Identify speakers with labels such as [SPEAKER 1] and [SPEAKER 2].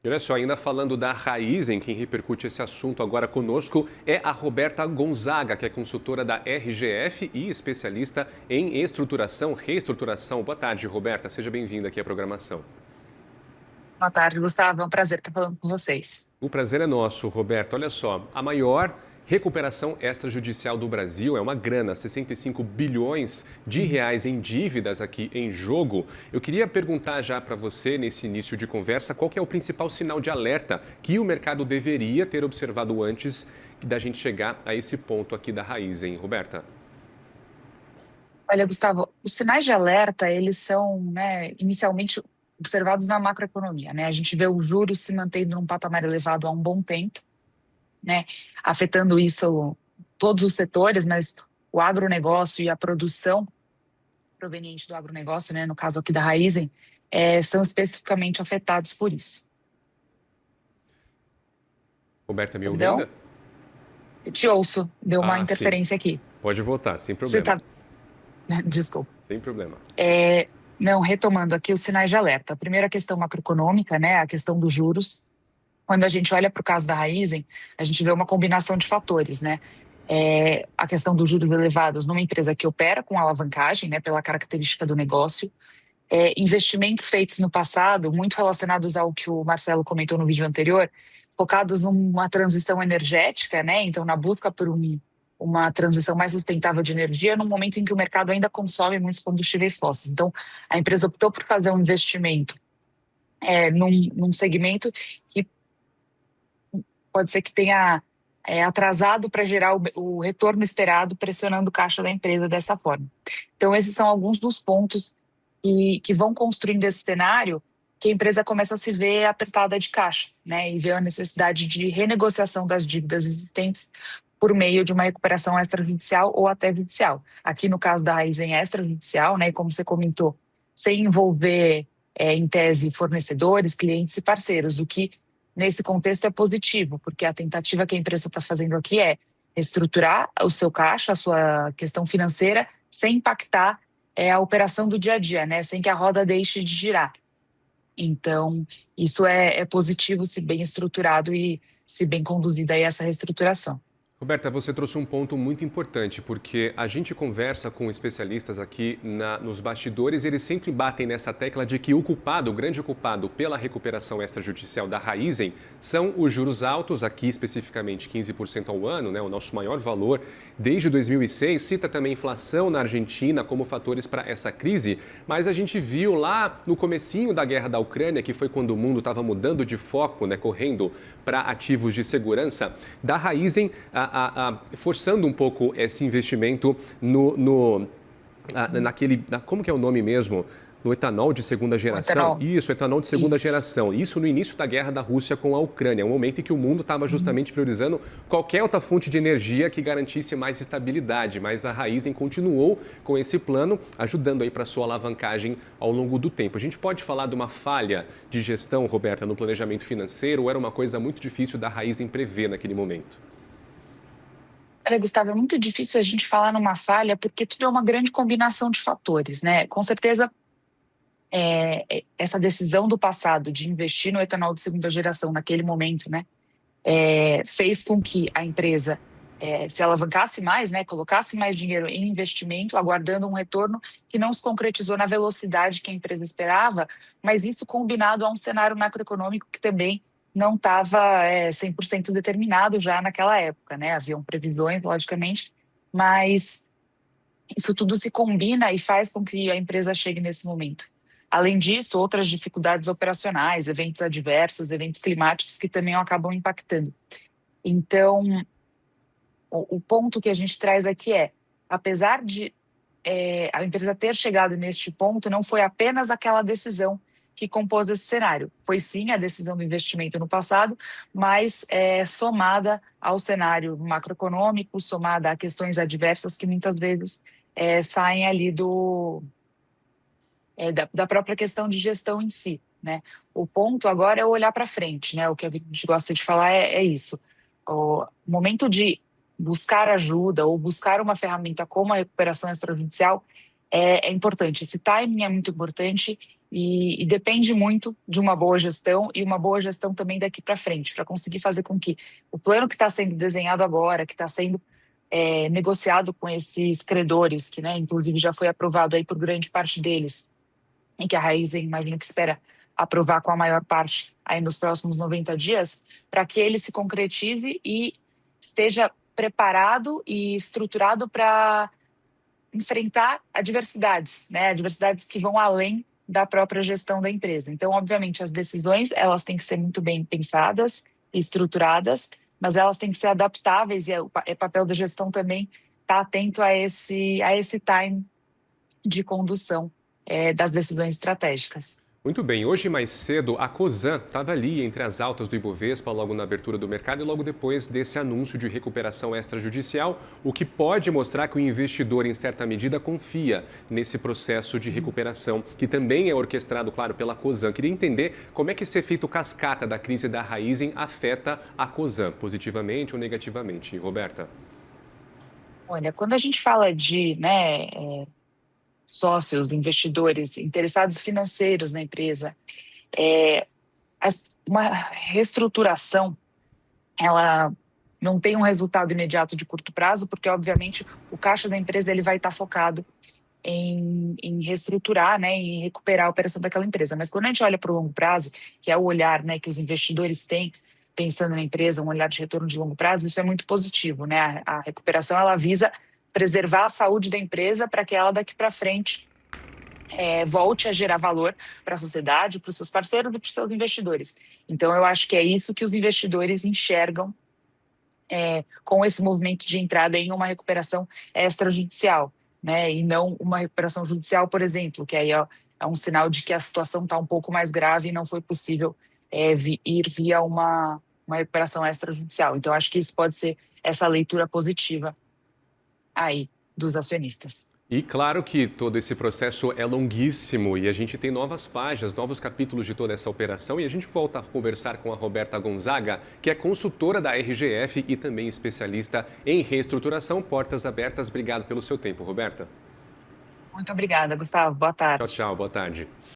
[SPEAKER 1] E olha só, ainda falando da Raizen, quem repercute esse assunto agora conosco é a Roberta Gonzaga, que é consultora da RGF e especialista em estruturação, reestruturação. Boa tarde, Roberta. Seja bem-vinda aqui à programação.
[SPEAKER 2] Boa tarde, Gustavo. É um prazer estar falando com vocês.
[SPEAKER 1] O prazer é nosso, Roberto. Olha só, a maior recuperação extrajudicial do Brasil é uma grana, 65 bilhões de reais em dívidas aqui em jogo. Eu queria perguntar já para você, nesse início de conversa, qual que é o principal sinal de alerta que o mercado deveria ter observado antes da gente chegar a esse ponto aqui da raiz, hein, Roberta?
[SPEAKER 2] Olha, Gustavo, os sinais de alerta, eles são, inicialmente observados na macroeconomia, né? A gente vê os juros se mantendo num patamar elevado há um bom tempo, né? Afetando isso todos os setores, mas o agronegócio e a produção proveniente do agronegócio, né? No caso aqui da Raízen, são especificamente afetados por isso.
[SPEAKER 1] Roberta, me ouvindo?
[SPEAKER 2] Perdão? Eu te ouço, deu uma
[SPEAKER 1] Ah, sim.
[SPEAKER 2] interferência aqui.
[SPEAKER 1] Pode voltar, sem
[SPEAKER 2] Você
[SPEAKER 1] problema.
[SPEAKER 2] tá... Desculpa.
[SPEAKER 1] Sem problema.
[SPEAKER 2] Não, retomando aqui os sinais de alerta. A primeira questão macroeconômica, né, a questão dos juros. Quando a gente olha para o caso da Raizen, a gente vê uma combinação de fatores, né? A questão dos juros elevados numa empresa que opera com alavancagem, né, pela característica do negócio. Investimentos feitos no passado, muito relacionados ao que o Marcelo comentou no vídeo anterior, focados numa transição energética, né? Então, na busca por uma transição mais sustentável de energia, num momento em que o mercado ainda consome muitos combustíveis fósseis. Então, a empresa optou por fazer um investimento num segmento que pode ser que tenha atrasado para gerar o retorno esperado, pressionando o caixa da empresa dessa forma. Então, esses são alguns dos pontos que vão construindo esse cenário que a empresa começa a se ver apertada de caixa, né? E vê a necessidade de renegociação das dívidas existentes por meio de uma recuperação extrajudicial ou até judicial. Aqui no caso da Raizen extrajudicial, né? E como você comentou, sem envolver em tese fornecedores, clientes e parceiros, o que nesse contexto é positivo, porque a tentativa que a empresa está fazendo aqui é estruturar o seu caixa, a sua questão financeira, sem impactar a operação do dia a dia, né? Sem que a roda deixe de girar. Então, isso é positivo se bem estruturado e se bem conduzida aí essa reestruturação.
[SPEAKER 1] Roberta, você trouxe um ponto muito importante, porque a gente conversa com especialistas aqui nos bastidores e eles sempre batem nessa tecla de que o culpado, o grande culpado pela recuperação extrajudicial da Raizen são os juros altos, aqui especificamente 15% ao ano, né, o nosso maior valor desde 2006. Cita também inflação na Argentina como fatores para essa crise, mas a gente viu lá no comecinho da guerra da Ucrânia, que foi quando o mundo estava mudando de foco, né, correndo para ativos de segurança, da Raizen forçando um pouco esse investimento como que é o nome mesmo? No etanol de segunda
[SPEAKER 2] O
[SPEAKER 1] geração?
[SPEAKER 2] etanol,
[SPEAKER 1] Isso, etanol de segunda
[SPEAKER 2] isso.
[SPEAKER 1] geração. Isso no início da guerra da Rússia com a Ucrânia, um momento em que o mundo estava justamente priorizando qualquer outra fonte de energia que garantisse mais estabilidade, mas a Raizen continuou com esse plano, ajudando aí para sua alavancagem ao longo do tempo. A gente pode falar de uma falha de gestão, Roberta, no planejamento financeiro, ou era uma coisa muito difícil da Raizen prever naquele momento?
[SPEAKER 2] Olha, Gustavo, é muito difícil a gente falar numa falha porque tudo é uma grande combinação de fatores, né? Com certeza, essa decisão do passado de investir no etanol de segunda geração naquele momento, né, fez com que a empresa se alavancasse mais, né, colocasse mais dinheiro em investimento, aguardando um retorno que não se concretizou na velocidade que a empresa esperava, mas isso combinado a um cenário macroeconômico que também não estava 100% determinado já naquela época, né? Haviam previsões, logicamente, mas isso tudo se combina e faz com que a empresa chegue nesse momento. Além disso, outras dificuldades operacionais, eventos adversos, eventos climáticos que também acabam impactando. Então, o ponto que a gente traz aqui apesar de a empresa ter chegado neste ponto, não foi apenas aquela decisão que compôs esse cenário. Foi sim a decisão do investimento no passado, mas somada ao cenário macroeconômico, somada a questões adversas que muitas vezes saem ali da própria questão de gestão em si, né? O ponto agora é olhar para frente, né? O que a gente gosta de falar é isso. O momento de buscar ajuda ou buscar uma ferramenta como a recuperação extrajudicial é importante. Esse timing é muito importante e depende muito de uma boa gestão e uma boa gestão também daqui para frente, para conseguir fazer com que o plano que está sendo desenhado agora, que está sendo negociado com esses credores, que, né, inclusive já foi aprovado aí por grande parte deles, e que a Raízen, imagino que espera aprovar com a maior parte aí nos próximos 90 dias, para que ele se concretize e esteja preparado e estruturado para enfrentar adversidades, né? Adversidades que vão além da própria gestão da empresa. Então, obviamente, as decisões elas têm que ser muito bem pensadas e estruturadas, mas elas têm que ser adaptáveis e é papel da gestão também estar atento a esse time de condução das decisões estratégicas.
[SPEAKER 1] Muito bem, hoje mais cedo a Cosan estava ali entre as altas do Ibovespa logo na abertura do mercado e logo depois desse anúncio de recuperação extrajudicial, o que pode mostrar que o investidor em certa medida confia nesse processo de recuperação, que também é orquestrado, claro, pela Cosan. Queria entender como é que esse efeito cascata da crise da Raízen afeta a Cosan, positivamente ou negativamente, Roberta?
[SPEAKER 2] Olha, quando a gente fala de, né, sócios, investidores, interessados financeiros na empresa, é, uma reestruturação, ela não tem um resultado imediato de curto prazo, porque, obviamente, o caixa da empresa ele vai estar focado em reestruturar, né, em recuperar a operação daquela empresa. Mas quando a gente olha para o longo prazo, que é o olhar, né, que os investidores têm pensando na empresa, um olhar de retorno de longo prazo, isso é muito positivo, né? A recuperação ela visa preservar a saúde da empresa para que ela daqui para frente volte a gerar valor para a sociedade, para os seus parceiros e para os seus investidores. Então, eu acho que é isso que os investidores enxergam com esse movimento de entrada em uma recuperação extrajudicial, né? E não uma recuperação judicial, por exemplo, que aí é um sinal de que a situação está um pouco mais grave e não foi possível ir via uma recuperação extrajudicial. Então, acho que isso pode ser essa leitura positiva aí dos acionistas.
[SPEAKER 1] E claro que todo esse processo é longuíssimo e a gente tem novas páginas, novos capítulos de toda essa operação e a gente volta a conversar com a Roberta Gonzaga, que é consultora da RGF e também especialista em reestruturação. Portas abertas. Obrigado pelo seu tempo, Roberta.
[SPEAKER 2] Muito obrigada, Gustavo. Boa
[SPEAKER 1] Tchau,
[SPEAKER 2] tarde.
[SPEAKER 1] tchau. Boa tarde.